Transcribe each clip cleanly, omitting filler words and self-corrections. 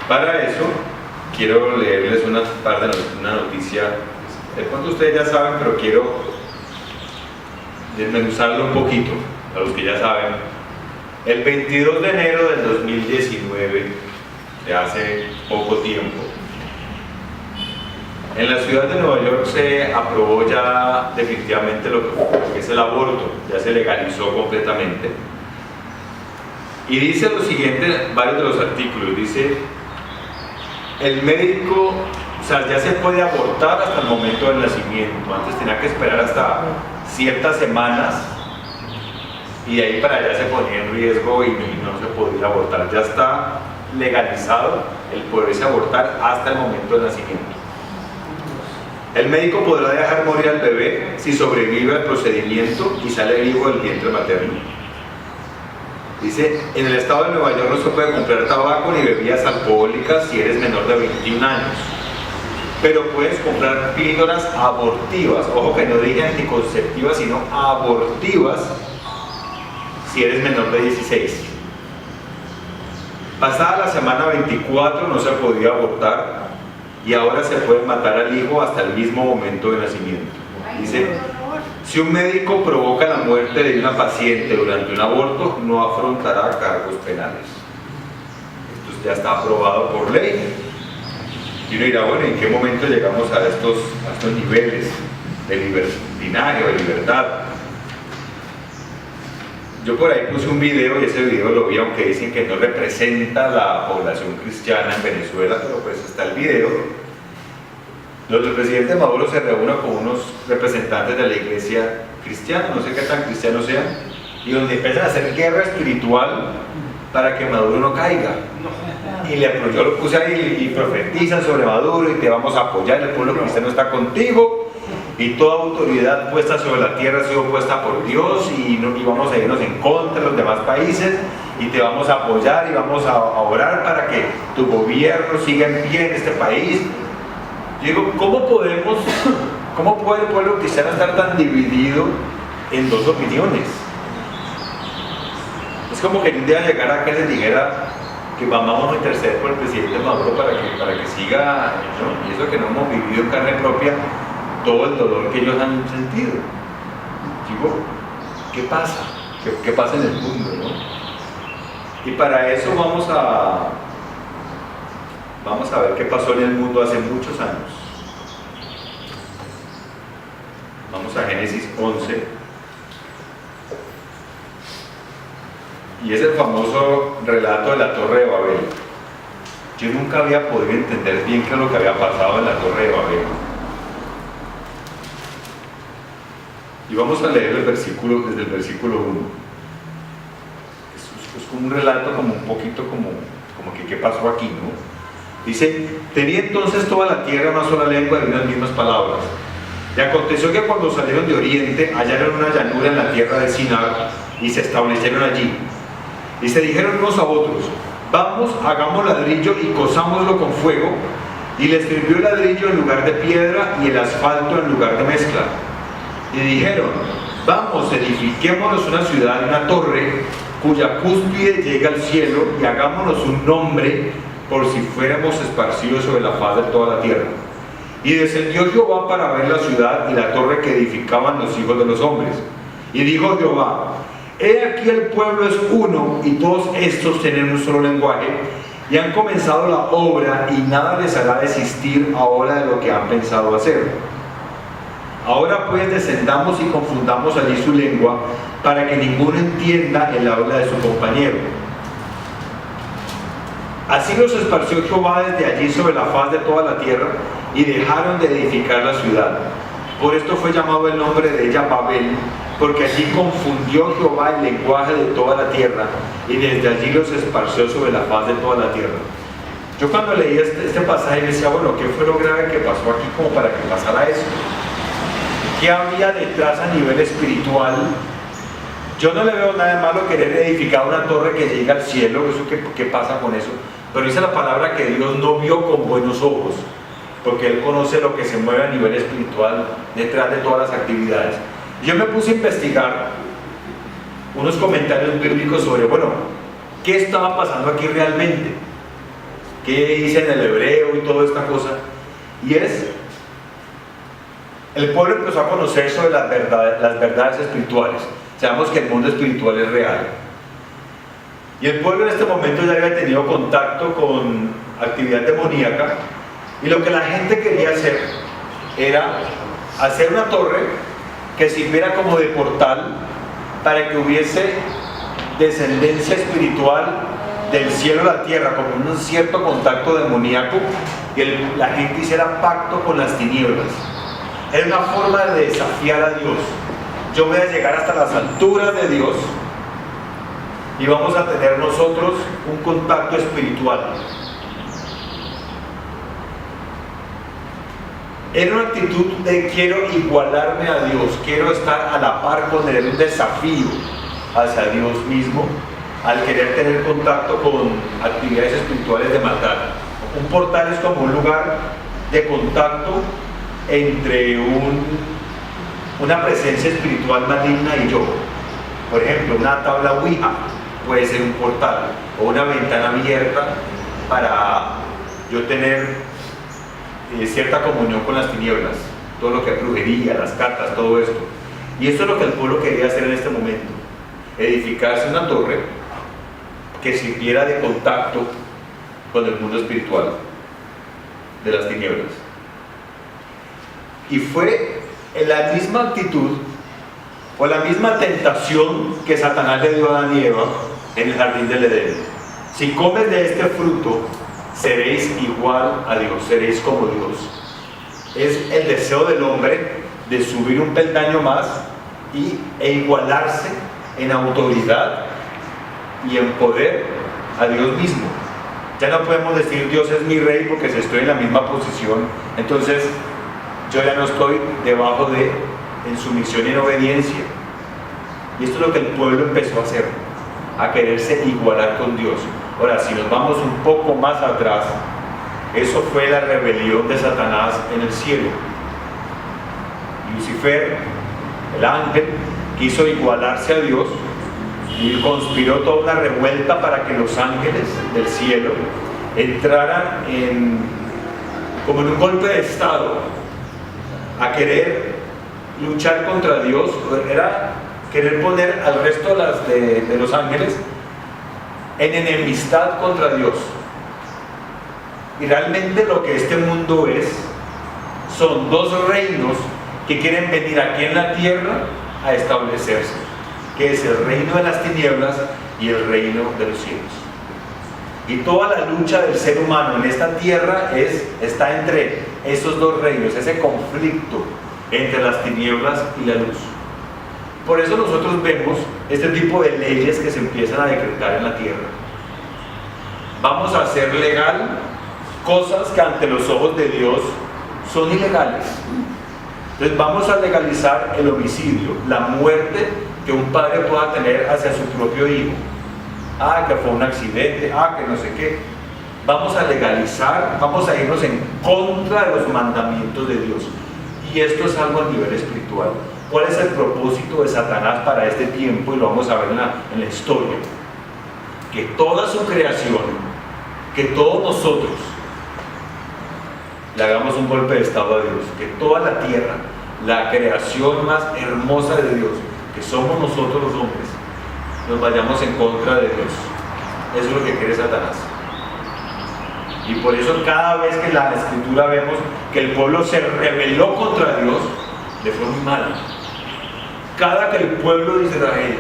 Para eso, quiero leerles una noticia. De pronto ustedes ya saben, pero quiero desmenuzarlo un poquito, a los que ya saben. El 22 de enero del 2019, de hace poco tiempo, en la ciudad de Nueva York se aprobó ya definitivamente lo que es el aborto, ya se legalizó completamente. Y dice lo siguiente, varios de los artículos, dice, el médico, o sea, ya se puede abortar hasta el momento del nacimiento, antes tenía que esperar hasta ciertas semanas y de ahí para allá se ponía en riesgo y no se podía abortar. Ya está legalizado el poderse abortar hasta el momento del nacimiento. El médico podrá dejar morir al bebé si sobrevive al procedimiento y sale vivo del vientre materno. Dice, en el estado de Nueva York no se puede comprar tabaco ni bebidas alcohólicas si eres menor de 21 años. Pero puedes comprar píldoras abortivas, ojo que no diga anticonceptivas, sino abortivas, si eres menor de 16. Pasada la semana 24 no se podía abortar y ahora se puede matar al hijo hasta el mismo momento de nacimiento. Dice, si un médico provoca la muerte de una paciente durante un aborto, no afrontará cargos penales. Esto ya está aprobado por ley. Y uno dirá, bueno, ¿en qué momento llegamos a estos niveles de libertinaje o de libertad? Yo por ahí puse un video y ese video lo vi, aunque dicen que no representa la población cristiana en Venezuela, pero pues está el video, donde el presidente Maduro se reúne con unos representantes de la iglesia cristiana, no sé qué tan cristianos sean, y donde empiezan a hacer guerra espiritual para que Maduro no caiga. Y yo lo puse ahí y profetizan sobre Maduro y te vamos a apoyar, el pueblo cristiano está contigo. Y toda autoridad puesta sobre la tierra ha sido puesta por Dios y vamos a irnos en contra de los demás países y te vamos a apoyar y vamos a orar para que tu gobierno siga en pie en este país. Yo digo, ¿cómo puede el pueblo cristiano estar tan dividido en dos opiniones? Es como que un día llegara que les dijera que vamos a interceder por el presidente Maduro para que siga, ¿no? Y eso que no hemos vivido en carne propia todo el dolor que ellos han sentido. Digo, ¿qué pasa? ¿Qué pasa en el mundo, no? Y para eso vamos a ver qué pasó en el mundo hace muchos años. Vamos a Génesis 11. Y es el famoso relato de la Torre de Babel. Yo nunca había podido entender bien qué es lo que había pasado en la Torre de Babel. Y vamos a leer desde el versículo 1. Es como un relato, como un poquito como que qué pasó aquí, ¿no? Dice, tenía entonces toda la tierra una sola lengua y unas mismas palabras. Y aconteció que cuando salieron de oriente, hallaron una llanura en la tierra de Sinar y se establecieron allí. Y se dijeron unos a otros, vamos, hagamos ladrillo y cozámoslo con fuego. Y les sirvió el ladrillo en lugar de piedra y el asfalto en lugar de mezcla. Y dijeron, vamos, edifiquémonos una ciudad y una torre cuya cúspide llega al cielo y hagámonos un nombre por si fuéramos esparcidos sobre la faz de toda la tierra. Y descendió Jehová para ver la ciudad y la torre que edificaban los hijos de los hombres. Y dijo Jehová, he aquí el pueblo es uno y todos estos tienen un solo lenguaje y han comenzado la obra y nada les hará desistir ahora de lo que han pensado hacer. Ahora pues descendamos y confundamos allí su lengua para que ninguno entienda el habla de su compañero. Así los esparció Jehová desde allí sobre la faz de toda la tierra y dejaron de edificar la ciudad. Por esto fue llamado el nombre de ella Babel, porque allí confundió Jehová el lenguaje de toda la tierra y desde allí los esparció sobre la faz de toda la tierra. Yo cuando leí este pasaje decía, bueno, ¿qué fue lo grave que pasó aquí como para que pasara eso? ¿Qué había detrás a nivel espiritual? Yo no le veo nada de malo querer edificar una torre que llegue al cielo, eso ¿qué pasa con eso? Pero dice la palabra que Dios no vio con buenos ojos, porque Él conoce lo que se mueve a nivel espiritual detrás de todas las actividades. Yo me puse a investigar unos comentarios bíblicos sobre, bueno, ¿qué estaba pasando aquí realmente? qué dice en el hebreo y toda esta cosa. Y el pueblo empezó a conocer sobre las verdades espirituales. Sabemos que el mundo espiritual es real. Y el pueblo en este momento ya había tenido contacto con actividad demoníaca, y lo que la gente quería hacer era hacer una torre que sirviera como de portal para que hubiese descendencia espiritual del cielo a la tierra, como un cierto contacto demoníaco, y la gente hiciera pacto con las tinieblas. Era una forma de desafiar a Dios. Yo voy a llegar hasta las alturas de Dios y vamos a tener nosotros un contacto espiritual. Era una actitud de quiero igualarme a Dios, quiero estar a la par con Él, un desafío hacia Dios mismo, al querer tener contacto con actividades espirituales de maldad. Un portal es como un lugar de contacto entre una presencia espiritual maligna y yo. Por ejemplo, una tabla Ouija puede ser un portal, o una ventana abierta para yo tener cierta comunión con las tinieblas, todo lo que es brujería, las cartas, todo esto. Y esto es lo que el pueblo quería hacer en este momento: edificarse una torre que sirviera de contacto con el mundo espiritual de las tinieblas. Y fue en la misma actitud o la misma tentación que Satanás le dio a Adán y Eva en el jardín del Edén. Si comes de este fruto, seréis igual a Dios, seréis como Dios. Es el deseo del hombre de subir un peldaño más e igualarse en autoridad y en poder a Dios mismo. Ya no podemos decir Dios es mi rey, porque si estoy en la misma posición, entonces yo ya no estoy debajo en sumisión y en obediencia. Y esto es lo que el pueblo empezó a hacer, a quererse igualar con Dios. Ahora, si nos vamos un poco más atrás, eso fue la rebelión de Satanás en el cielo. Lucifer, el ángel, quiso igualarse a Dios y conspiró toda una revuelta para que los ángeles del cielo entraran como en un golpe de estado, a querer luchar contra Dios. Era querer poner al resto de los ángeles en enemistad contra Dios. Y realmente lo que este mundo son dos reinos que quieren venir aquí en la tierra a establecerse, que es el reino de las tinieblas y el reino de los cielos. Y toda la lucha del ser humano en esta tierra está entre esos dos reinos, ese conflicto entre las tinieblas y la luz. Por eso nosotros vemos este tipo de leyes que se empiezan a decretar en la tierra. Vamos a hacer legal cosas que ante los ojos de Dios son ilegales. Entonces vamos a legalizar el homicidio, la muerte que un padre pueda tener hacia su propio hijo. Que fue un accidente, que no sé qué. Vamos a legalizar, vamos a irnos en contra de los mandamientos de Dios. Y esto es algo a nivel espiritual. ¿Cuál es el propósito de Satanás para este tiempo? Y lo vamos a ver en la historia. Que toda su creación, que todos nosotros le hagamos un golpe de estado a Dios. Que toda la tierra, la creación más hermosa de Dios, que somos nosotros los hombres, nos vayamos en contra de Dios. Eso es lo que quiere Satanás. Y por eso cada vez que en la escritura vemos que el pueblo se rebeló contra Dios, le fue muy mal. Cada que el pueblo de Israel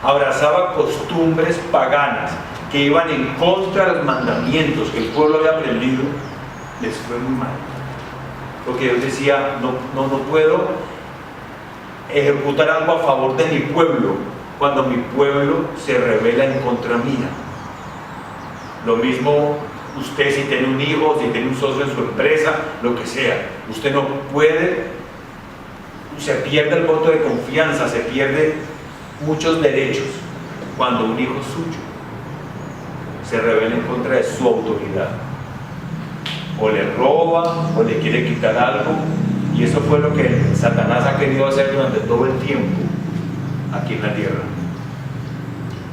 abrazaba costumbres paganas que iban en contra de los mandamientos que el pueblo había aprendido, les fue muy mal. Porque Dios decía, no puedo ejecutar algo a favor de mi pueblo cuando mi pueblo se rebela en contra mía. Lo mismo usted, si tiene un hijo, si tiene un socio en su empresa, lo que sea, usted no puede, se pierde el voto de confianza, se pierde muchos derechos cuando un hijo suyo se rebela en contra de su autoridad, o le roba o le quiere quitar algo. Y eso fue lo que Satanás ha querido hacer durante todo el tiempo aquí en la tierra.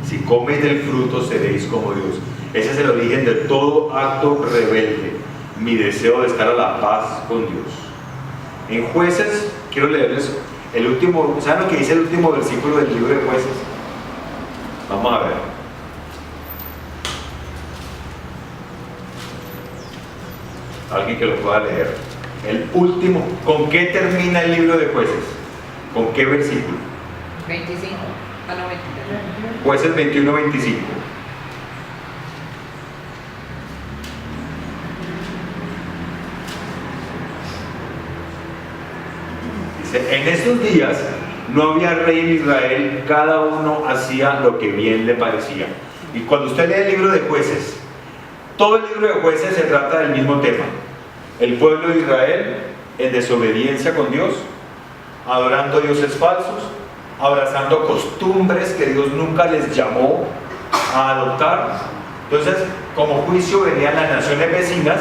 Si coméis del fruto seréis como Dios. Ese es el origen de todo acto rebelde, mi deseo de estar a la paz con Dios. En Jueces, quiero leerles el último, ¿saben lo que dice el último versículo del libro de Jueces? Vamos a ver. Alguien que lo pueda leer. El último, ¿con qué termina el libro de Jueces? ¿Con qué versículo? 25. Ah, no, 23. Jueces 21-25. Dice, en estos días no había rey en Israel, cada uno hacía lo que bien le parecía. Y cuando usted lee el libro de Jueces, todo el libro de Jueces se trata del mismo tema. El pueblo de Israel en desobediencia con Dios, adorando dioses falsos, abrazando costumbres que Dios nunca les llamó a adoptar. Entonces, como juicio venían las naciones vecinas,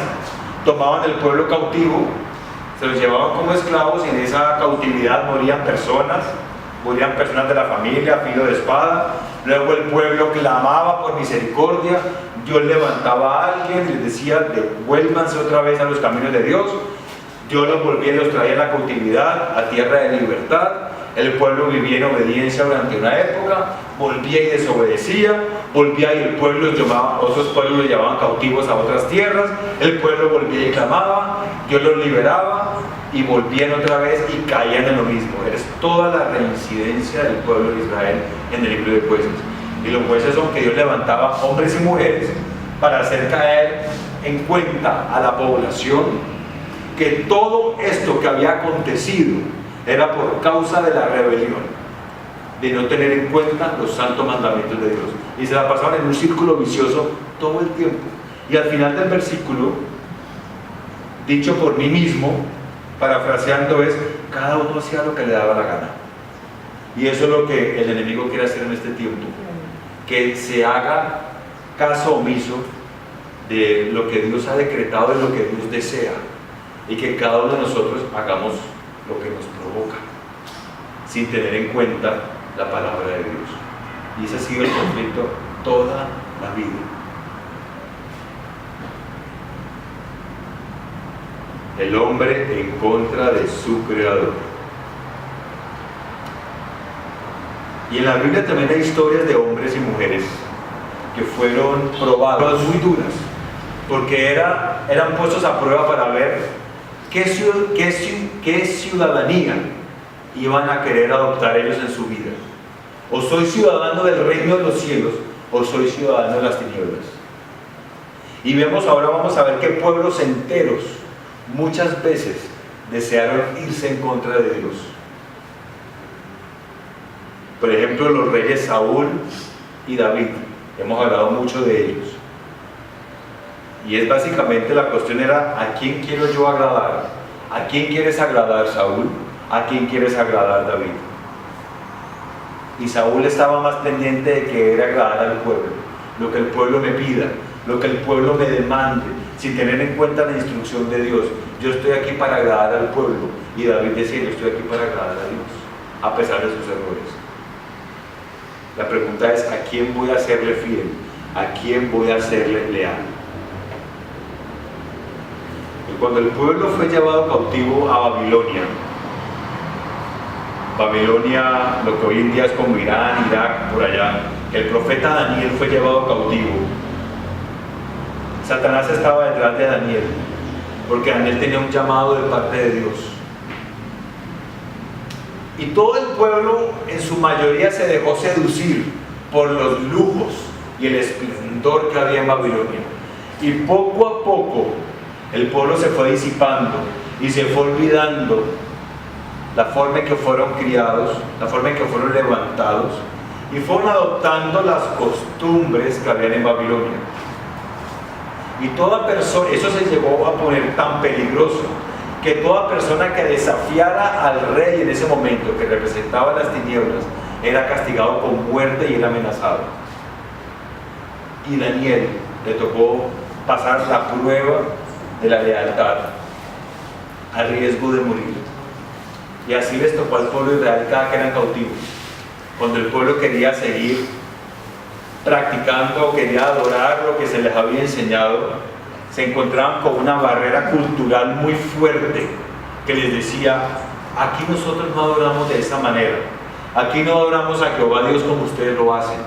tomaban el pueblo cautivo, se los llevaban como esclavos y en esa cautividad morían personas de la familia a filo de espada. Luego el pueblo clamaba por misericordia, Dios levantaba a alguien, les decía, devuélvanse otra vez a los caminos de Dios. Dios los volvía y los traía a la cautividad, a tierra de libertad. El pueblo vivía en obediencia durante una época, volvía y desobedecía, volvía y el pueblo otros pueblos los llevaban cautivos a otras tierras, el pueblo volvía y clamaba, Dios los liberaba y volvían otra vez y caían en lo mismo. Es toda la reincidencia del pueblo de Israel en el libro de Jueces. Y los jueces son que Dios levantaba hombres y mujeres para hacer caer en cuenta a la población que todo esto que había acontecido era por causa de la rebelión, de no tener en cuenta los santos mandamientos de Dios. Y se la pasaban en un círculo vicioso todo el tiempo. Y al final del versículo, dicho por mí mismo, parafraseando, es: cada uno hacía lo que le daba la gana. Y eso es lo que el enemigo quiere hacer en este tiempo, que se haga caso omiso de lo que Dios ha decretado, de lo que Dios desea, y que cada uno de nosotros hagamos lo que nos provoca, sin tener en cuenta la palabra de Dios. Y ese ha sido el conflicto toda la vida. El hombre en contra de su creador. Y en la Biblia también hay historias de hombres y mujeres que fueron probadas muy duras, porque eran puestos a prueba para ver qué ciudadanía iban a querer adoptar ellos en su vida. O soy ciudadano del reino de los cielos, o soy ciudadano de las tinieblas. Y vamos a ver que pueblos enteros muchas veces desearon irse en contra de Dios. Por ejemplo, los reyes Saúl y David, hemos hablado mucho de ellos. Y es básicamente la cuestión era: ¿a quién quiero yo agradar? ¿A quién quieres agradar, Saúl? ¿A quién quieres agradar, David? Y Saúl estaba más pendiente de querer agradar al pueblo, lo que el pueblo me pida, lo que el pueblo me demande, sin tener en cuenta la instrucción de Dios. Yo estoy aquí para agradar al pueblo. Y David decía: yo estoy aquí para agradar a Dios, a pesar de sus errores. La pregunta es: ¿a quién voy a serle fiel? ¿A quién voy a serle leal? Y cuando el pueblo fue llevado cautivo a Babilonia, lo que hoy en día es como Irán, Irak, por allá, el profeta Daniel fue llevado cautivo. Satanás estaba detrás de Daniel, porque Daniel tenía un llamado de parte de Dios. Y todo el pueblo en su mayoría se dejó seducir por los lujos y el esplendor que había en Babilonia. Y poco a poco el pueblo se fue disipando y se fue olvidando la forma en que fueron criados, la forma en que fueron levantados, y fueron adoptando las costumbres que habían en Babilonia. Y toda persona, eso se llegó a poner tan peligroso, que toda persona que desafiara al rey en ese momento, que representaba las tinieblas, era castigado con muerte y era amenazado. Y Daniel le tocó pasar la prueba de la lealtad, al riesgo de morir. Y así les tocó al pueblo de Israel cada que eran cautivos. Cuando el pueblo quería seguir practicando, querían adorar lo que se les había enseñado, se encontraban con una barrera cultural muy fuerte que les decía: aquí nosotros no adoramos de esa manera, aquí no adoramos a Jehová Dios como ustedes lo hacen,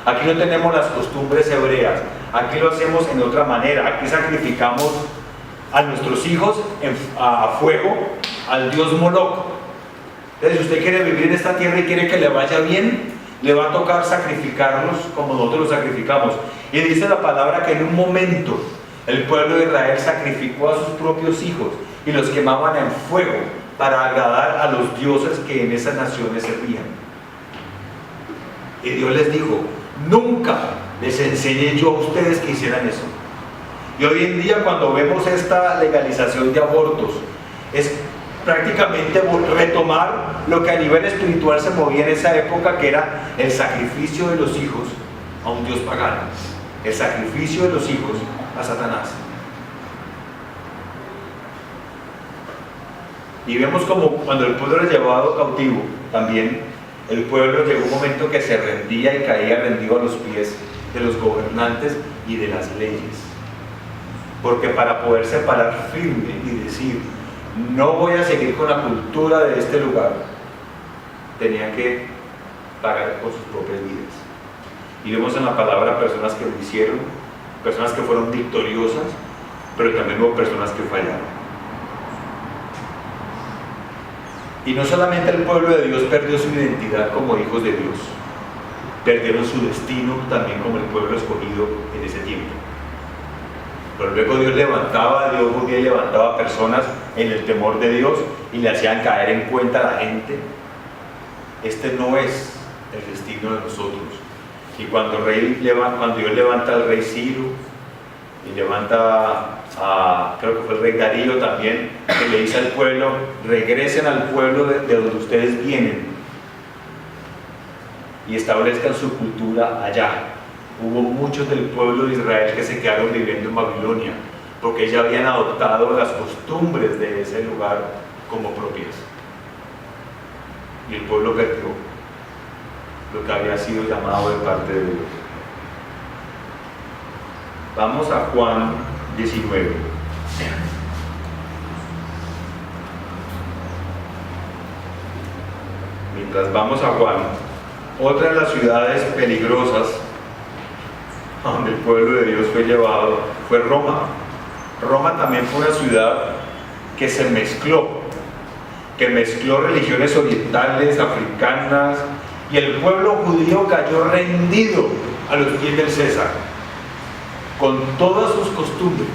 aquí no tenemos las costumbres hebreas, aquí lo hacemos en otra manera, aquí sacrificamos a nuestros hijos a fuego al dios Moloch. Entonces, si usted quiere vivir en esta tierra y quiere que le vaya bien, le va a tocar sacrificarlos como nosotros los sacrificamos. Y dice la palabra que en un momento el pueblo de Israel sacrificó a sus propios hijos y los quemaban en fuego para agradar a los dioses que en esas naciones servían. Y Dios les dijo: nunca les enseñé yo a ustedes que hicieran eso. Y hoy en día, cuando vemos esta legalización de abortos, es prácticamente retomar lo que a nivel espiritual se movía en esa época, que era el sacrificio de los hijos a un dios pagano, el sacrificio de los hijos a Satanás. Y vemos como cuando el pueblo era llevado cautivo, también el pueblo llegó un momento que se rendía y caía rendido a los pies de los gobernantes y de las leyes, porque para poderse parar firme y decir: no voy a seguir con la cultura de este lugar, tenían que pagar con sus propias vidas. Y vemos en la palabra personas que lo hicieron, personas que fueron victoriosas, pero también hubo personas que fallaron. Y no solamente el pueblo de Dios perdió su identidad como hijos de Dios, perdieron su destino también como el pueblo escogido en ese tiempo. Pero luego Dios levantaba personas en el temor de Dios y le hacían caer en cuenta a la gente: este no es el destino de nosotros. Y cuando Dios levanta al rey Ciro y levanta creo que fue el rey Darío también, que le dice al pueblo: regresen al pueblo de donde ustedes vienen y establezcan su cultura allá. Hubo muchos del pueblo de Israel que se quedaron viviendo en Babilonia, porque ya habían adoptado las costumbres de ese lugar como propias. Y el pueblo perdió lo que había sido llamado de parte de Dios. Vamos a Juan 19. Mientras vamos a Juan, otra de las ciudades peligrosas a donde el pueblo de Dios fue llevado fue Roma. Roma también fue una ciudad que se mezcló religiones orientales, africanas, y el pueblo judío cayó rendido a los pies del César, con todas sus costumbres.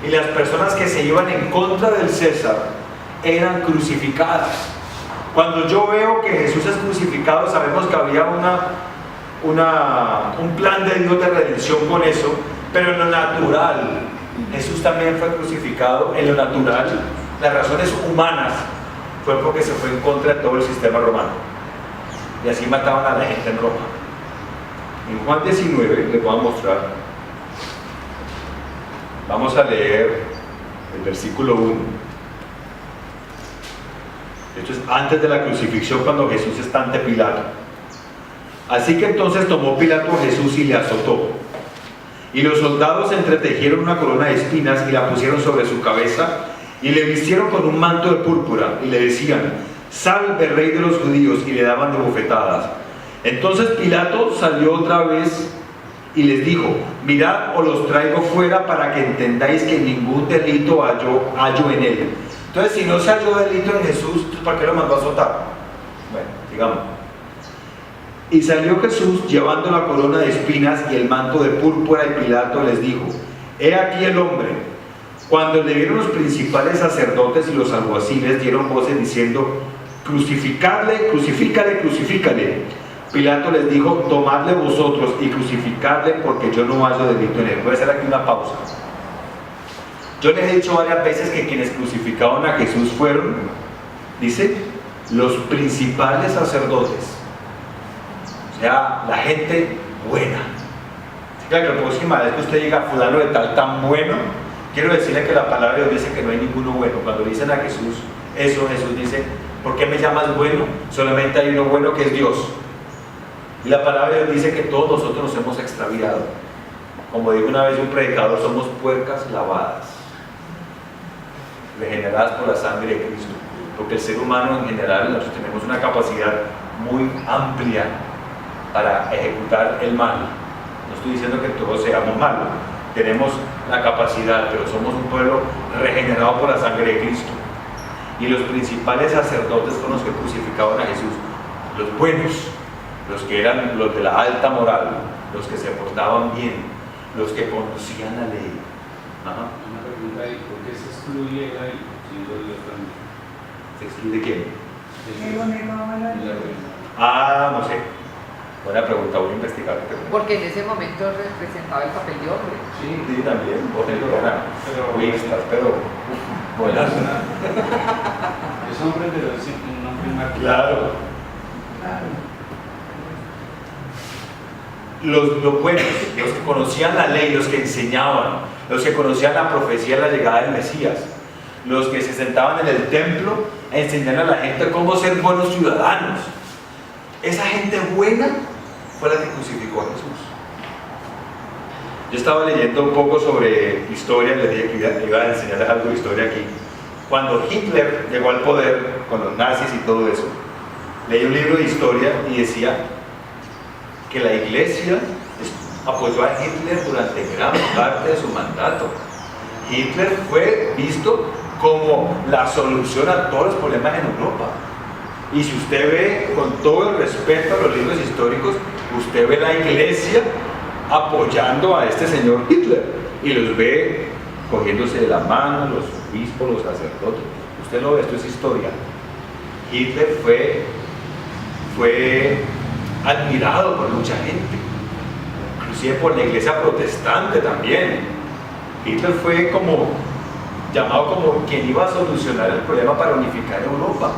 Y las personas que se iban en contra del César eran crucificadas. Cuando yo veo que Jesús es crucificado, sabemos que había un plan de Dios de redención con eso, pero en lo natural, Jesús también fue crucificado. En lo natural, las razones humanas fue porque se fue en contra de todo el sistema romano, y así mataban a la gente en Roma. En Juan 19 les voy a mostrar, vamos a leer el versículo 1. Esto es antes de la crucifixión, cuando Jesús está ante Pilato. Así que entonces tomó Pilato a Jesús y le azotó. Y los soldados entretejieron una corona de espinas y la pusieron sobre su cabeza y le vistieron con un manto de púrpura y le decían: salve, rey de los judíos, y le daban de bofetadas. Entonces Pilato salió otra vez y les dijo: mirad, os los traigo fuera para que entendáis que ningún delito hallo en él. Entonces, si no se halló delito en Jesús, ¿para qué lo mandó a azotar? Bueno, digamos. Y salió Jesús llevando la corona de espinas y el manto de púrpura, y Pilato les dijo: he aquí el hombre. Cuando le vieron los principales sacerdotes y los alguaciles, dieron voces diciendo: crucificadle, crucifícale, crucifícale. Pilato les dijo: tomadle vosotros y crucificadle, porque yo no hallo delito en él. Voy a hacer aquí una pausa. Yo les he dicho varias veces que quienes crucificaron a Jesús fueron, dice, los principales sacerdotes. O sea, la gente buena. Claro, que la próxima vez que usted diga fulano de tal tan bueno, quiero decirle que la palabra de Dios dice que no hay ninguno bueno. Cuando dicen a Jesús eso, Jesús dice: ¿por qué me llamas bueno? Solamente hay uno bueno, que es Dios. Y la palabra de Dios dice que todos nosotros nos hemos extraviado. Como dijo una vez un predicador, somos puercas lavadas, regeneradas por la sangre de Cristo. Porque el ser humano en general, nosotros tenemos una capacidad muy amplia para ejecutar el mal. No estoy diciendo que todos seamos malos, tenemos la capacidad, pero somos un pueblo regenerado por la sangre de Cristo. Y los principales sacerdotes fueron los que crucificaron a Jesús, los buenos, los que eran los de la alta moral, los que se portaban bien, los que conocían la ley. Ajá. Una pregunta ahí, ¿por qué se excluye a él siendo Dios también? ¿Se excluye quién? Jesús. Ah, no sé. Buena pregunta, voy a investigar. Porque en ese momento representaba el papel de hombre. Sí, también. Uy, estás, pero buenas. Es hombre, pero es un hombre inmaculado. Claro. Los buenos, los que conocían la ley, los que enseñaban, los que conocían la profecía de la llegada del Mesías, los que se sentaban en el templo a enseñar a la gente cómo ser buenos ciudadanos. Esa gente buena fue la que crucificó a Jesús. Yo estaba leyendo un poco sobre historia, les dije que iba a enseñarles algo de historia aquí. Cuando Hitler llegó al poder con los nazis y todo eso, leí un libro de historia y decía que la iglesia apoyó a Hitler durante gran parte de su mandato. Hitler fue visto como la solución a todos los problemas en Europa. Y si usted ve, con todo el respeto a los libros históricos, usted ve la iglesia apoyando a este señor Hitler y los ve cogiéndose de la mano, los obispos, los sacerdotes. Usted lo ve, esto es historia. Hitler fue admirado por mucha gente, inclusive por la iglesia protestante también. Hitler fue como llamado como quien iba a solucionar el problema para unificar Europa.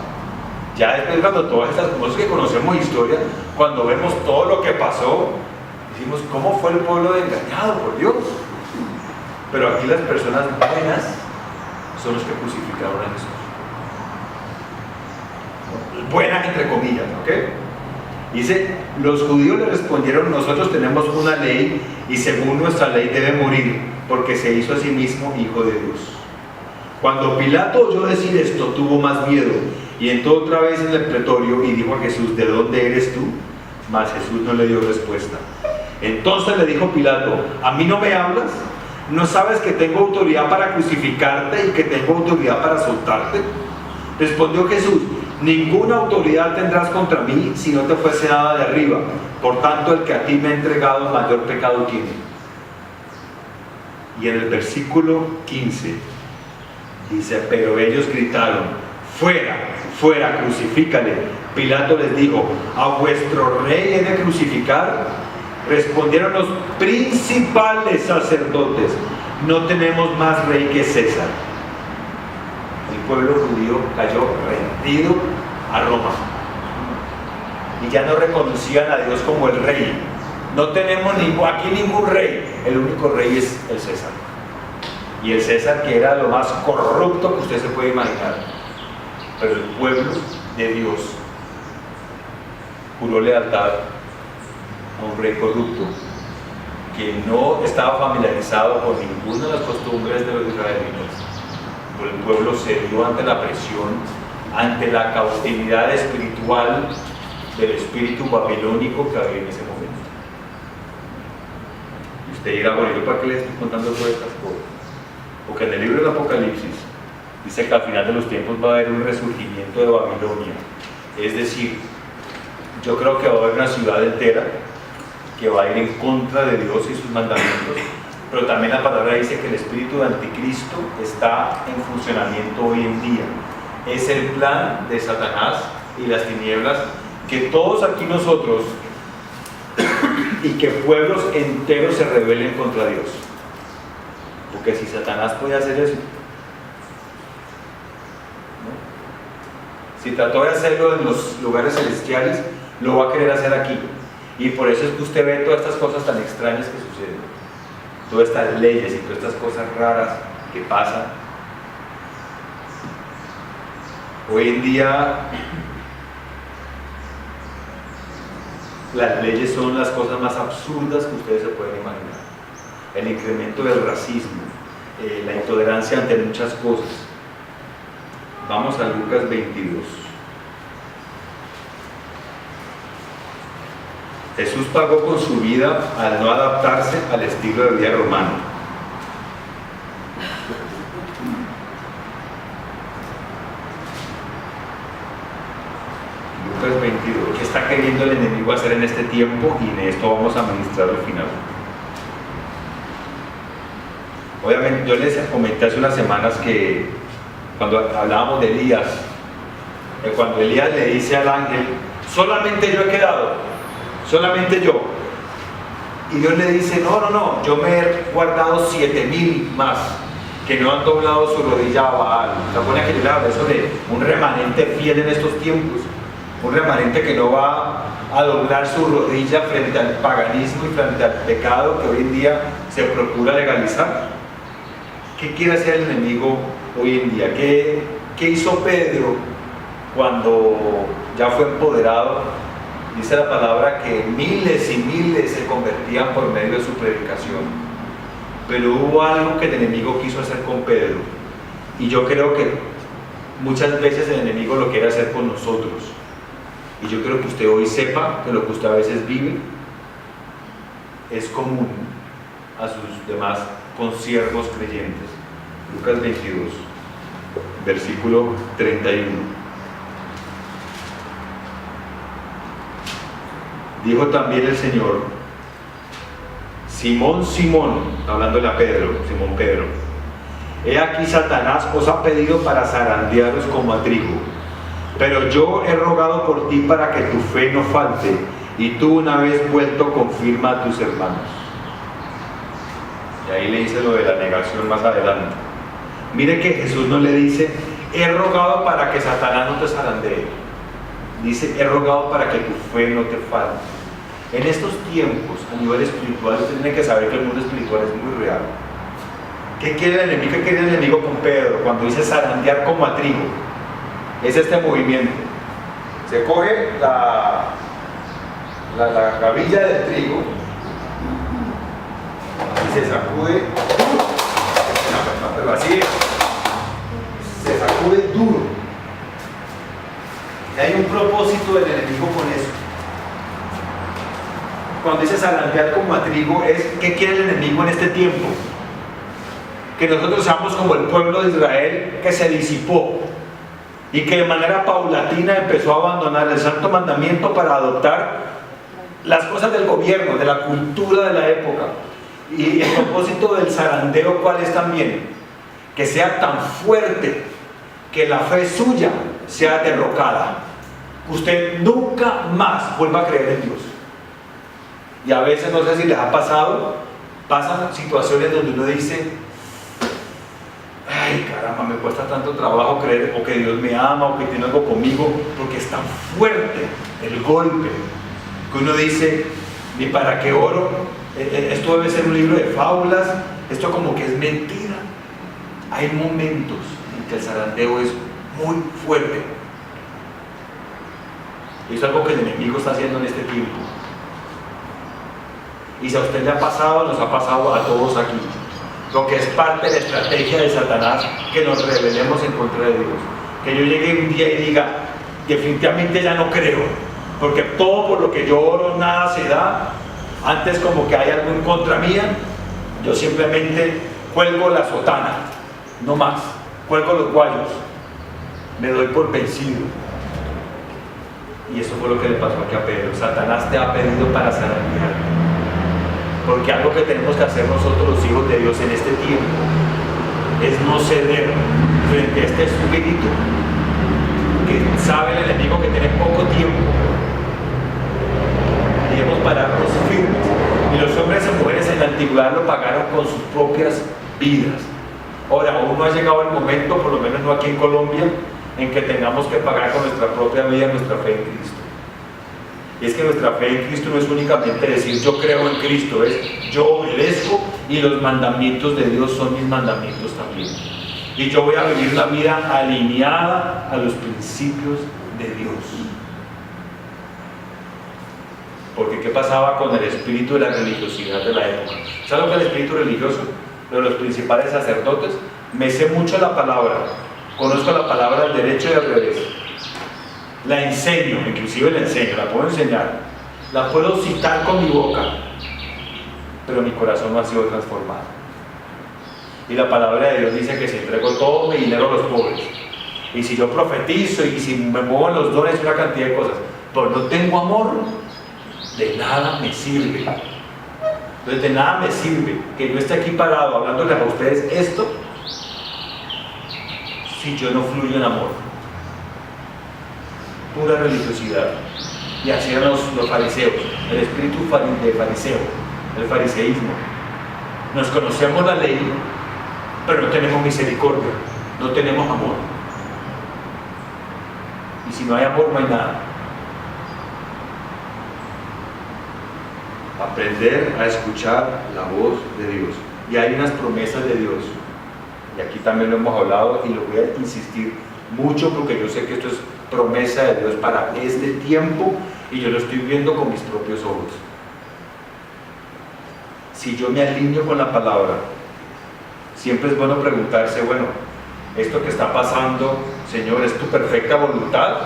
Ya después, cuando todas estas cosas que conocemos historia, cuando vemos todo lo que pasó, decimos, ¿cómo fue el pueblo engañado por Dios? Pero aquí las personas buenas son los que crucificaron a Jesús. Buenas entre comillas, ¿ok? Dice, los judíos le respondieron, nosotros tenemos una ley y según nuestra ley debe morir, porque se hizo a sí mismo hijo de Dios. Cuando Pilato oyó decir esto, tuvo más miedo y entró otra vez en el pretorio y dijo a Jesús, ¿de dónde eres tú? Mas Jesús no le dio respuesta. Entonces le dijo Pilato, ¿a mí no me hablas? ¿No sabes que tengo autoridad para crucificarte y que tengo autoridad para soltarte? Respondió Jesús, ninguna autoridad tendrás contra mí si no te fuese dada de arriba. Por tanto, el que a ti me ha entregado mayor pecado tiene. Y en el versículo 15 dice, pero ellos gritaron, fuera, fuera, crucifícale. Pilato les dijo, ¿a vuestro rey he de crucificar? Respondieron los principales sacerdotes, no tenemos más rey que César. El pueblo judío cayó rendido a Roma y ya no reconocían a Dios como el rey. No tenemos aquí ningún rey, el único rey es el César. Y el César, que era lo más corrupto que usted se puede imaginar. Pero el pueblo de Dios juró lealtad a un rey corrupto que no estaba familiarizado con ninguna de las costumbres de los israelitas. Pero el pueblo cedió ante la presión, ante la cautividad espiritual del espíritu babilónico que había en ese momento. Y usted dirá, bueno, ¿yo para qué le estoy contando todas estas cosas? Porque en el libro del Apocalipsis dice que al final de los tiempos va a haber un resurgimiento de Babilonia. Es decir, yo creo que va a haber una ciudad entera que va a ir en contra de Dios y sus mandamientos, pero también la palabra dice que el espíritu de anticristo está en funcionamiento hoy en día. Es el plan de Satanás y las tinieblas que todos aquí nosotros y que pueblos enteros se rebelen contra Dios. Porque si Satanás puede hacer eso, ¿no? Si trató de hacerlo en los lugares celestiales, lo va a querer hacer aquí. Y por eso es que usted ve todas estas cosas tan extrañas que suceden, todas estas leyes y todas estas cosas raras que pasan. Hoy en día las leyes son las cosas más absurdas que ustedes se pueden imaginar. El incremento del racismo, la intolerancia ante muchas cosas. Vamos a Lucas 22. Jesús pagó con su vida al no adaptarse al estilo de vida romano. Lucas 22. ¿Qué está queriendo el enemigo hacer en este tiempo? Y en esto vamos a ministrar al final. Obviamente, yo les comenté hace unas semanas que cuando hablábamos de Elías, cuando Elías le dice al ángel, solamente yo he quedado, solamente yo. Y Dios le dice, no, yo me he guardado 7,000 más que no han doblado su rodilla a Baal. ¿Se acuerdan que yo le hablé sobre un remanente fiel en estos tiempos? Un remanente que no va a doblar su rodilla frente al paganismo y frente al pecado que hoy en día se procura legalizar. ¿Qué quiere hacer el enemigo hoy en día? ¿Qué hizo Pedro cuando ya fue empoderado? Dice la palabra que miles y miles se convertían por medio de su predicación. Pero hubo algo que el enemigo quiso hacer con Pedro. Y yo creo que muchas veces el enemigo lo quiere hacer con nosotros. Y yo quiero que usted hoy sepa que lo que usted a veces vive es común a sus demás consiervos creyentes. Lucas 22, versículo 31. Dijo también el Señor, Simón, Simón, hablándole a Pedro, Simón Pedro, he aquí Satanás os ha pedido para zarandearos como a trigo, pero yo he rogado por ti para que tu fe no falte, y tú una vez vuelto confirma a tus hermanos. Y ahí le dice lo de la negación más adelante. Mire que Jesús no le dice, he rogado para que Satanás no te zarandee. Dice, he rogado para que tu fe no te falte. En estos tiempos, a nivel espiritual, usted tiene que saber que el mundo espiritual es muy real. ¿Qué quiere el enemigo? ¿Qué quiere el enemigo con Pedro? Cuando dice zarandear como a trigo. Es este movimiento. Se coge la gavilla del trigo y se sacude, pero así se sacude duro. Y hay un propósito del enemigo con eso. Cuando dice zarandear como a trigo, es ¿qué quiere el enemigo en este tiempo? Que nosotros seamos como el pueblo de Israel que se disipó y que de manera paulatina empezó a abandonar el santo mandamiento para adoptar las cosas del gobierno, de la cultura de la época. Y el propósito del zarandeo, ¿cuál es también? Que sea tan fuerte que la fe suya sea derrocada. Usted nunca más vuelva a creer en Dios. Y a veces, no sé si les ha pasado, pasan situaciones donde uno dice, ay caramba, me cuesta tanto trabajo creer o que Dios me ama o que tiene algo conmigo, porque es tan fuerte el golpe que uno dice, ni para qué oro, esto debe ser un libro de fábulas, esto como que es mentira. Hay momentos en que el zarandeo es muy fuerte y es algo que el enemigo está haciendo en este tiempo. Y si a usted le ha pasado, nos ha pasado a todos aquí. Lo que es parte de la estrategia de Satanás, que nos rebelemos en contra de Dios. Que yo llegue un día y diga, definitivamente ya no creo, porque todo por lo que yo oro nada se da. Antes como que hay algo en contra mía, yo simplemente cuelgo la sotana, no más, cuelgo los guayos, me doy por vencido. Y eso fue lo que le pasó aquí a Pedro. Satanás te ha pedido para zarandear. Porque algo que tenemos que hacer nosotros los hijos de Dios en este tiempo es no ceder frente a este espíritu que sabe el enemigo que tiene poco tiempo. Debemos pararnos firmes. Y los hombres y mujeres en la antigüedad lo pagaron con sus propias vidas. Ahora, aún no ha llegado el momento, por lo menos no aquí en Colombia, en que tengamos que pagar con nuestra propia vida nuestra fe en Cristo. Y es que nuestra fe en Cristo no es únicamente decir yo creo en Cristo, es yo obedezco y los mandamientos de Dios son mis mandamientos también. Y yo voy a vivir la vida alineada a los principios de Dios. Porque ¿qué pasaba con el espíritu de la religiosidad de la época? ¿Sabes lo que es el espíritu religioso? De los principales sacerdotes. Me sé mucho la palabra, conozco la palabra al derecho y al revés. La enseño, inclusive la enseño, la puedo enseñar, la puedo citar con mi boca, pero mi corazón no ha sido transformado. Y la palabra de Dios dice que si entrego todo mi dinero a los pobres, y si yo profetizo, y si me muevo en los dones, una cantidad de cosas, pero no tengo amor, de nada me sirve. Entonces de nada me sirve que yo esté aquí parado hablándoles a ustedes esto, si yo no fluyo en amor. Pura religiosidad. Y así eran los fariseos, el espíritu de fariseo, el fariseísmo. Nos conocemos la ley, pero no tenemos misericordia, no tenemos amor. Y si no hay amor, no hay nada. Aprender a escuchar la voz de Dios. Y hay unas promesas de Dios. Y aquí también lo hemos hablado y lo voy a insistir mucho porque yo sé que esto es promesa de Dios para este tiempo y yo lo estoy viendo con mis propios ojos. Si yo me alineo con la palabra, siempre es bueno preguntarse, bueno, esto que está pasando, Señor, ¿es tu perfecta voluntad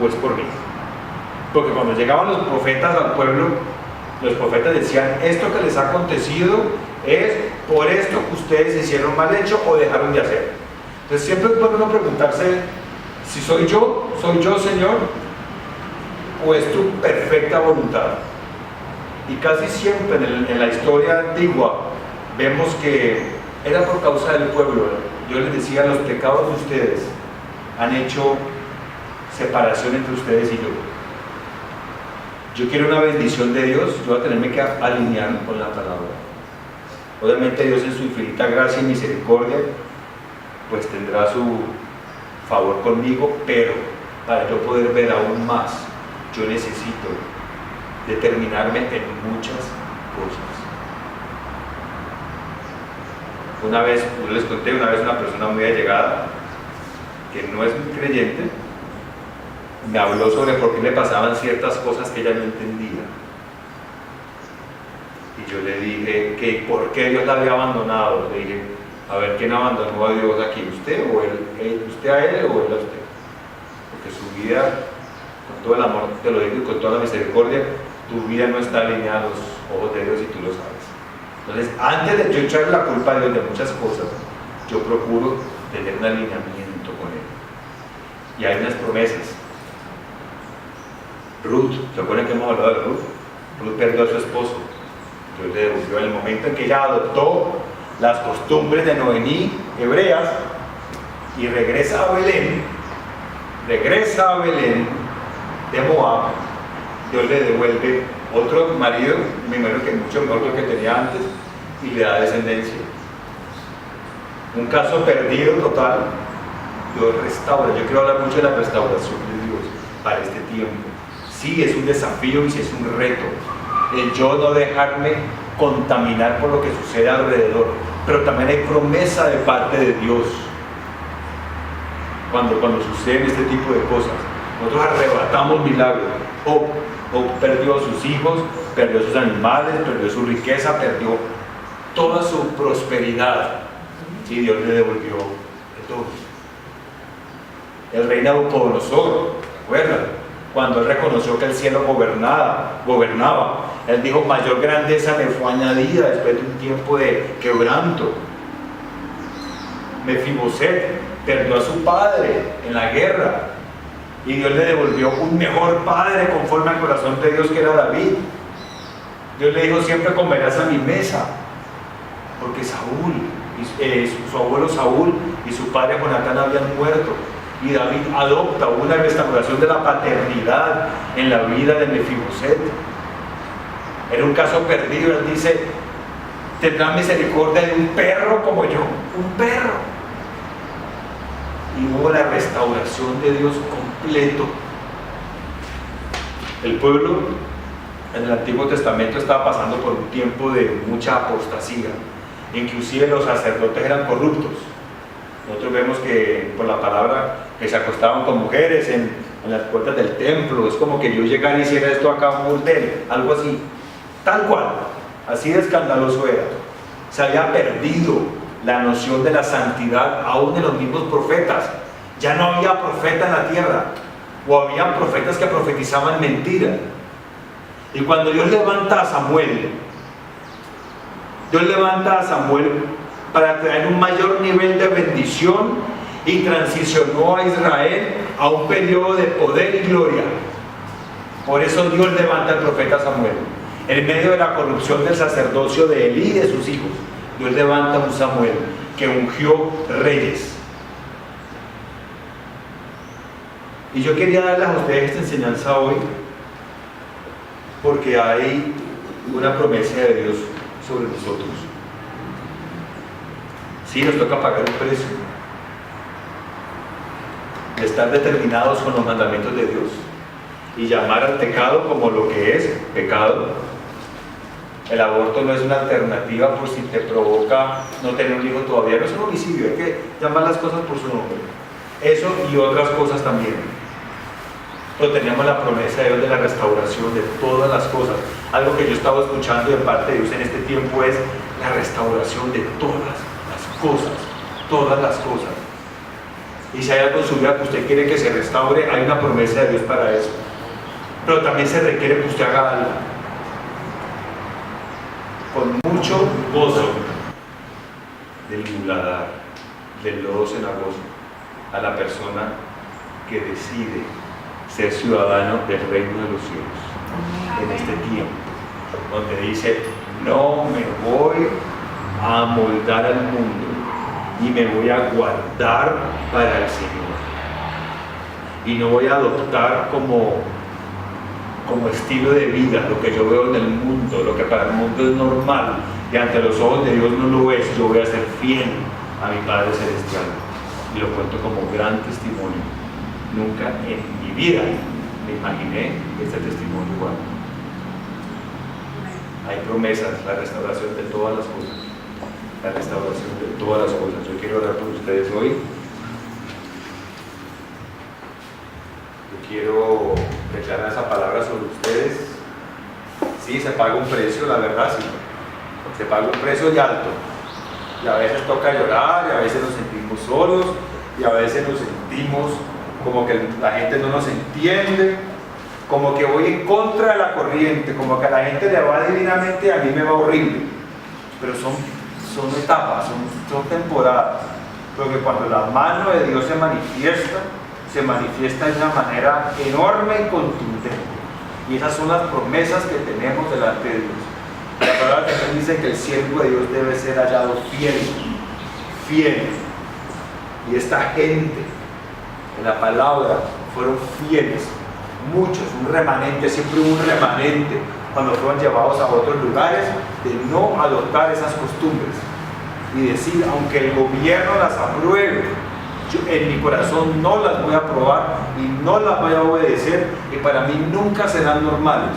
o es por mí? Porque cuando llegaban los profetas al pueblo, los profetas decían, esto que les ha acontecido es por esto que ustedes hicieron mal hecho o dejaron de hacer. Entonces siempre es bueno preguntarse, si soy yo, Señor, o es tu perfecta voluntad. Y casi siempre en la historia antigua vemos que era por causa del pueblo. Yo les decía, los pecados de ustedes han hecho separación entre ustedes y yo. Yo quiero una bendición de Dios, yo voy a tenerme que alinear con la palabra. Obviamente Dios en su infinita gracia y misericordia pues tendrá su favor conmigo, pero para yo poder ver aún más, yo necesito determinarme en muchas cosas. Una vez, yo les conté, una persona muy allegada, que no es muy creyente, me habló sobre por qué le pasaban ciertas cosas que ella no entendía. Y yo le dije que por qué Dios la había abandonado. Le dije, a ver, ¿quién abandonó a Dios aquí? ¿Usted o él? ¿Usted a él o él a usted? Porque su vida, con todo el amor, te lo digo, y con toda la misericordia, tu vida no está alineada a los ojos de Dios y tú lo sabes. Entonces, antes de yo echarle la culpa a Dios de muchas cosas, yo procuro tener un alineamiento con Él. Y hay unas promesas. Ruth, ¿se acuerdan que hemos hablado de Ruth? Ruth perdió a su esposo. Dios le devolvió en el momento en que ella adoptó las costumbres de Noemí hebreas y regresa a Belén de Moab. Dios le devuelve otro marido, me imagino que mucho mejor que el que tenía antes, y le da descendencia. Un caso perdido total. Dios restaura. Yo quiero hablar mucho de la restauración de Dios para este tiempo. Sí, es un desafío y sí es un reto el yo no dejarme contaminar por lo que sucede alrededor, pero también hay promesa de parte de Dios cuando suceden este tipo de cosas. Nosotros arrebatamos milagros. Job perdió a sus hijos, perdió sus animales, perdió su riqueza, perdió toda su prosperidad, y Dios le devolvió de todo. El rey Nabucodonosor, ¿recuerdan? Cuando él reconoció que el cielo gobernaba, él dijo, mayor grandeza me fue añadida después de un tiempo de quebranto. Mefiboset perdió a su padre en la guerra y Dios le devolvió un mejor padre conforme al corazón de Dios, que era David. Dios le dijo, siempre comerás a mi mesa, porque Saúl, su abuelo Saúl y su padre Jonatán habían muerto. Y David adopta una restauración de la paternidad en la vida de Mefiboset. Era un caso perdido. Él dice, tendrá misericordia de un perro como yo, un perro. Y hubo la restauración de Dios completo. El pueblo en el Antiguo Testamento estaba pasando por un tiempo de mucha apostasía. Inclusive los sacerdotes eran corruptos. Nosotros vemos que por la palabra que se acostaban con mujeres en en las puertas del templo. Es como que yo llegara y hiciera esto acá un burdel, algo así, tal cual, así de escandaloso era. Se había perdido la noción de la santidad aún de los mismos profetas. Ya no había profeta en la tierra, o había profetas que profetizaban mentiras. Y cuando Dios levanta a Samuel, para traer un mayor nivel de bendición, y transicionó a Israel a un periodo de poder y gloria. Por eso Dios levanta al profeta Samuel. En medio de la corrupción del sacerdocio de Elí y de sus hijos, Dios levanta a un Samuel que ungió reyes. Y yo quería darles a ustedes esta enseñanza hoy porque hay una promesa de Dios sobre nosotros. Sí, nos toca pagar un precio de estar determinados con los mandamientos de Dios y llamar al pecado como lo que es pecado. El aborto no es una alternativa por si te provoca no tener un hijo todavía, no es un homicidio, hay que llamar las cosas por su nombre. Eso y otras cosas también. Pero teníamos la promesa de Dios de la restauración de todas las cosas. Algo que yo estaba escuchando de parte de Dios en este tiempo es la restauración de todas las cosas, todas las cosas. Y si hay algo en su vida que usted quiere que se restaure, hay una promesa de Dios para eso. Pero también se requiere que usted haga algo con mucho gozo del muladar, del lodo cenagoso, a la persona que decide ser ciudadano del reino de los cielos en este tiempo, donde dice: no me voy a amoldar al mundo y me voy a guardar para el Señor, y no voy a adoptar como estilo de vida lo que yo veo en el mundo, lo que para el mundo es normal y ante los ojos de Dios no lo es. Yo voy a ser fiel a mi Padre Celestial, y lo cuento como gran testimonio. Nunca en mi vida me imaginé este testimonio igual. Hay promesas, la restauración de todas las cosas, la restauración de todas las cosas. Yo quiero orar por ustedes hoy. Yo quiero declarar esa palabra sobre ustedes. Sí, se paga un precio, la verdad, sí. Se paga un precio y alto. Y a veces toca llorar, y a veces nos sentimos solos, y a veces nos sentimos como que la gente no nos entiende, como que voy en contra de la corriente, como que a la gente le va divinamente y a mí me va horrible. Pero son etapas, son temporadas. Porque cuando la mano de Dios se manifiesta de una manera enorme y contundente. Y esas son las promesas que tenemos delante de Dios. La palabra también dice que el siervo de Dios debe ser hallado fiel. Y esta gente en la palabra fueron fieles, muchos, un remanente, siempre hubo un remanente cuando fueron llevados a otros lugares, de no adoptar esas costumbres y decir: aunque el gobierno las apruebe, yo en mi corazón no las voy a aprobar y no las voy a obedecer, y para mí nunca serán normales.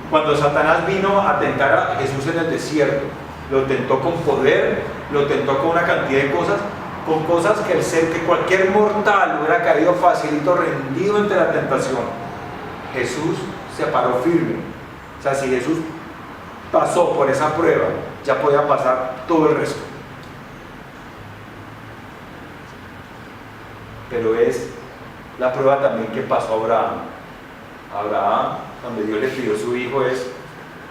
Cuando Satanás vino a tentar a Jesús en el desierto, lo tentó con poder, lo tentó con una cantidad de cosas, con cosas que que cualquier mortal hubiera caído facilito, rendido ante la tentación. Jesús se paró firme. O sea, si Jesús pasó por esa prueba, ya podía pasar todo el resto. Pero es la prueba también que pasó Abraham. Abraham, cuando Dios le pidió a su hijo, es: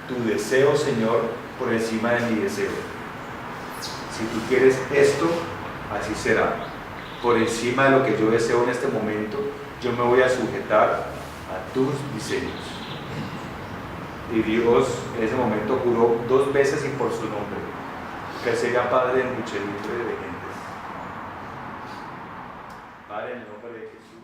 tu deseo, Señor, por encima de mi deseo. Si tú quieres esto, así será. Por encima de lo que yo deseo en este momento, yo me voy a sujetar a tus diseños. Y Dios en ese momento juró 2 veces y por su nombre que Él sería Padre de muchedumbre de gentes. Padre, en el nombre de Jesús.